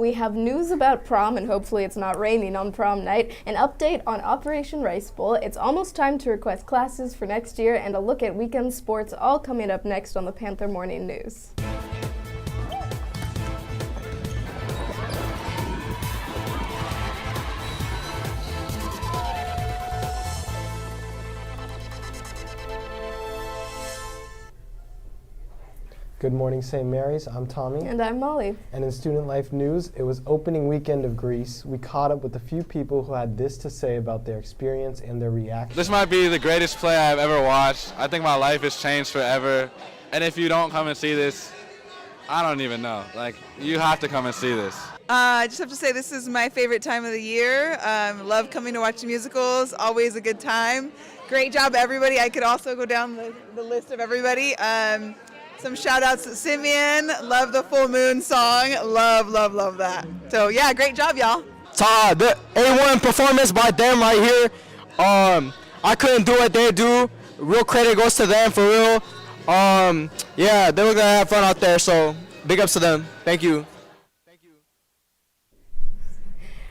We have news about prom, and hopefully it's not raining on prom night, an update on Operation Rice Bowl. It's almost time to request classes for next year, and a look at weekend sports, all coming up next on the Panther Morning News. Good morning, St. Mary's. I'm Tommy. And I'm Molly. And in Student Life News, it was opening weekend of Greece. We caught up with a few people who had this to say about their experience and their reaction. This might be the greatest play I've ever watched. I think my life has changed forever. And if you don't come and see this, I don't even know. Like, you have to come and see this. I just have to say this is my favorite time of the year. Love coming to watch musicals, always a good time. Great job, everybody. I could also go down the list of everybody. Some shout outs to Simeon. Love the Full Moon song. Love that. So yeah, great job, y'all. The A1 performance by them right here. I couldn't do what they do. Real credit goes to them for real. Yeah, they were gonna have fun out there, so big ups to them. Thank you.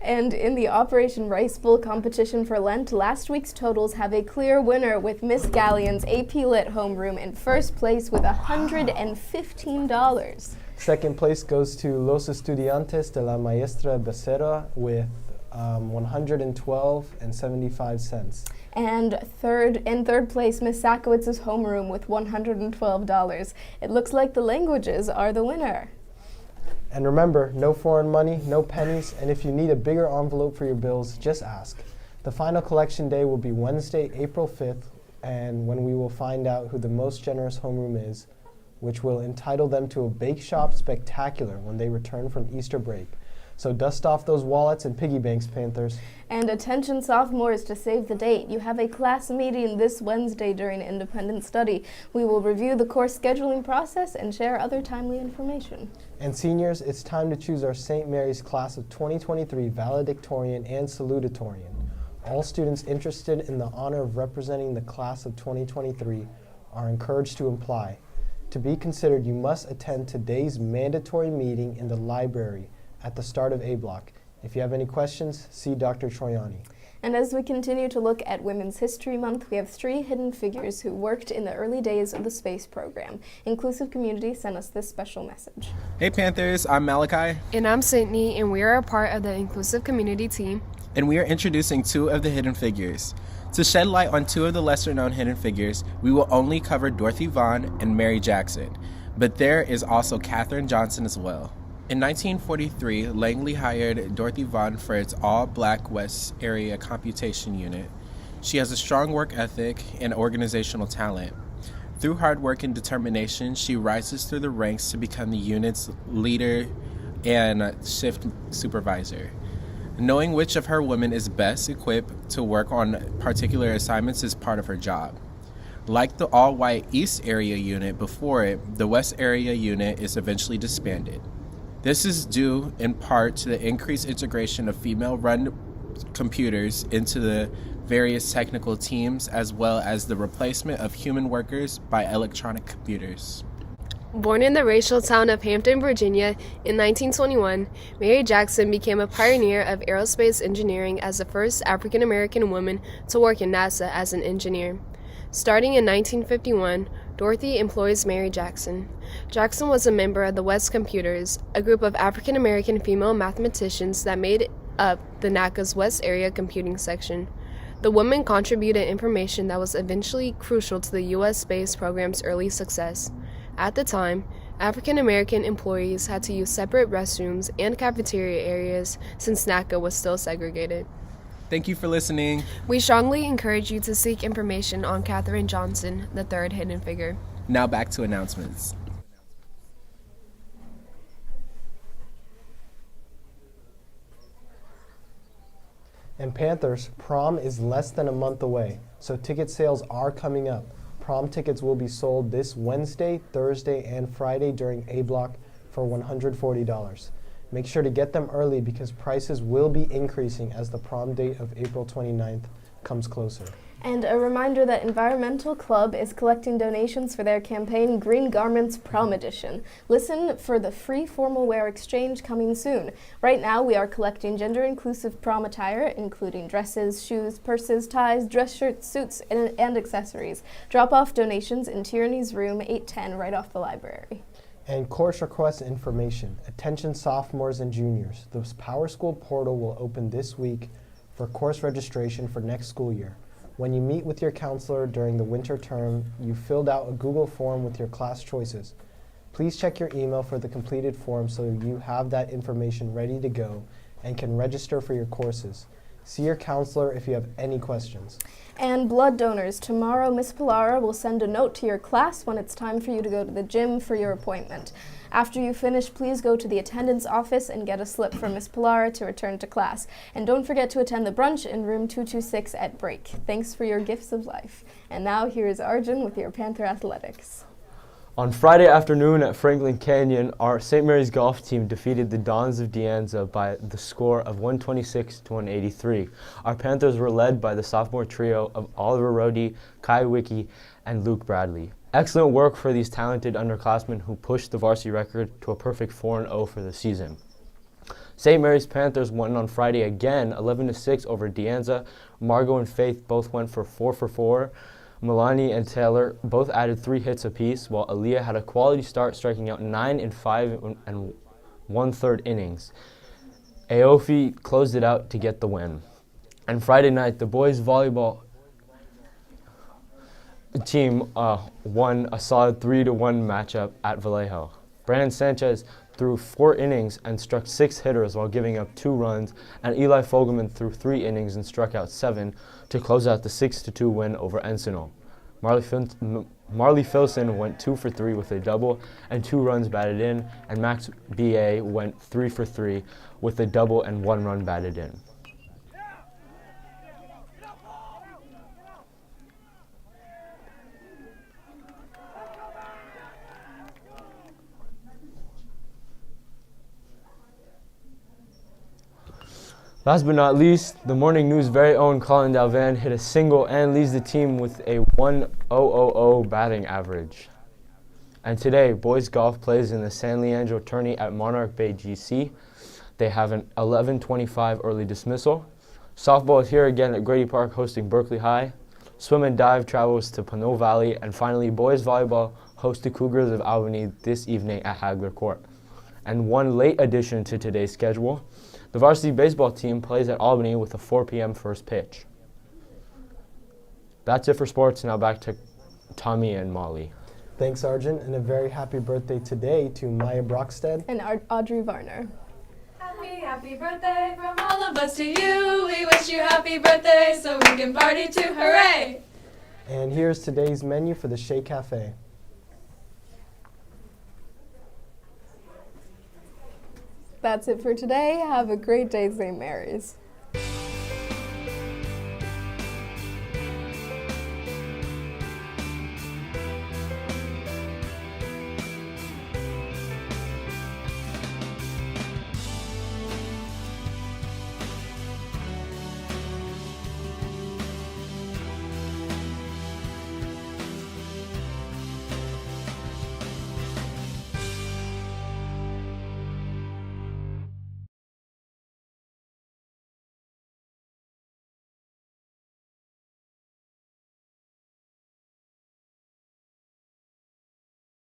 And in the Operation Rice Bowl competition for Lent, last week's totals have a clear winner with Miss Galleon's AP Lit homeroom in first place with $115. Second place goes to Los Estudiantes de la Maestra Becerra with $112.75. And in third place, Miss Sakowitz's homeroom with $112. It looks like the languages are the winner. And remember, no foreign money, no pennies, and if you need a bigger envelope for your bills, just ask. The final collection day will be Wednesday, April 5th, and when we will find out who the most generous homeroom is, which will entitle them to a bake shop spectacular when they return from Easter break. So dust off those wallets and piggy banks, Panthers. And attention sophomores, to save the date, you have a class meeting this Wednesday during independent study. We will review the course scheduling process and share other timely information. And seniors, it's time to choose our St. Mary's class of 2023 valedictorian and salutatorian. All students interested in the honor of representing the class of 2023 are encouraged to apply. To be considered, you must attend today's mandatory meeting in the library at the start of A block. If you have any questions, see Dr. Troiani. And as we continue to look at Women's History Month, we have 3 hidden figures who worked in the early days of the space program. Inclusive Community sent us this special message. Hey Panthers, I'm Malachi. And I'm Sydney, and we are a part of the Inclusive Community team. And we are introducing 2 of the hidden figures. To shed light on 2 of the lesser known hidden figures, we will only cover Dorothy Vaughan and Mary Jackson. But there is also Katherine Johnson as well. In 1943, Langley hired Dorothy Vaughan for its all-black West Area Computation Unit. She has a strong work ethic and organizational talent. Through hard work and determination, she rises through the ranks to become the unit's leader and shift supervisor. Knowing which of her women is best equipped to work on particular assignments is part of her job. Like the all-white East Area Unit before it, the West Area Unit is eventually disbanded. This is due in part to the increased integration of female-run computers into the various technical teams, as well as the replacement of human workers by electronic computers. Born in the racial town of Hampton, Virginia in 1921, Mary Jackson became a pioneer of aerospace engineering as the first African-American woman to work in NASA as an engineer. Starting in 1951, Dorothy employs Mary Jackson. Jackson was a member of the West Computers, a group of African-American female mathematicians that made up the NACA's West Area Computing Section. The woman contributed information that was eventually crucial to the U.S. space program's early success. At the time, African-American employees had to use separate restrooms and cafeteria areas since NACA was still segregated. Thank you for listening. We strongly encourage you to seek information on Katherine Johnson, the 3rd hidden figure. Now back to announcements. And Panthers, prom is less than a month away, so ticket sales are coming up. Prom tickets will be sold this Wednesday, Thursday, and Friday during A block for $140. Make sure to get them early because prices will be increasing as the prom date of April 29th comes closer. And a reminder that Environmental Club is collecting donations for their campaign Green Garments Prom Edition. Listen for the free formal wear exchange coming soon. Right now we are collecting gender-inclusive prom attire, including dresses, shoes, purses, ties, dress shirts, suits, and accessories. Drop off donations in Tierney's room 810 right off the library. And course request information. Attention sophomores and juniors. The Power School portal will open this week for course registration for next school year. When you meet with your counselor during the winter term, you filled out a Google form with your class choices. Please check your email for the completed form so you have that information ready to go and can register for your courses. See your counselor if you have any questions. And blood donors. Tomorrow, Miss Pilara will send a note to your class when it's time for you to go to the gym for your appointment. After you finish, please go to the attendance office and get a slip from Miss Pilara to return to class. And don't forget to attend the brunch in room 226 at break. Thanks for your gifts of life. And now here is Arjun with your Panther Athletics. On Friday afternoon at Franklin Canyon, our St. Mary's golf team defeated the Dons of De Anza by the score of 126 to 183. Our Panthers were led by the sophomore trio of Oliver Rohde, Kai Wicki, and Luke Bradley. Excellent work for these talented underclassmen who pushed the varsity record to a perfect 4-0 for the season. St. Mary's Panthers won on Friday again, 11-6 over De Anza. Margot and Faith both went for 4 for 4. Milani and Taylor both added 3 hits apiece, while Aaliyah had a quality start, striking out 9 in 5 and 1/3 innings. Aofi closed it out to get the win. And Friday night, the boys volleyball team won a solid 3-1 matchup at Vallejo. Brandon Sanchez threw 4 innings and struck 6 hitters while giving up 2 runs, and Eli Fogelman threw 3 innings and struck out 7 to close out the 6-2 win over Encinal. Marley Filson went 2 for 3 with a double and 2 runs batted in, and Max B.A. went 3 for 3 with a double and 1 run batted in. Last but not least, the Morning News' very own Colin Dalvan hit a single and leads the team with a 1.000 batting average. And today, boys golf plays in the San Leandro tourney at Monarch Bay GC. They have an 11:25 early dismissal. Softball is here again at Grady Park hosting Berkeley High. Swim and dive travels to Pinot Valley. And finally, boys volleyball host the Cougars of Albany this evening at Hagler Court. And one late addition to today's schedule, the varsity baseball team plays at Albany with a 4 p.m. first pitch. That's it for sports. Now back to Tommy and Molly. Thanks, Arjun, and a very happy birthday today to Maya Brockstead And Audrey Varner. Happy birthday from all of us to you. We wish you happy birthday so we can party too. Hooray! And here's today's menu for the Shea Cafe. That's it for today. Have a great day, St. Mary's.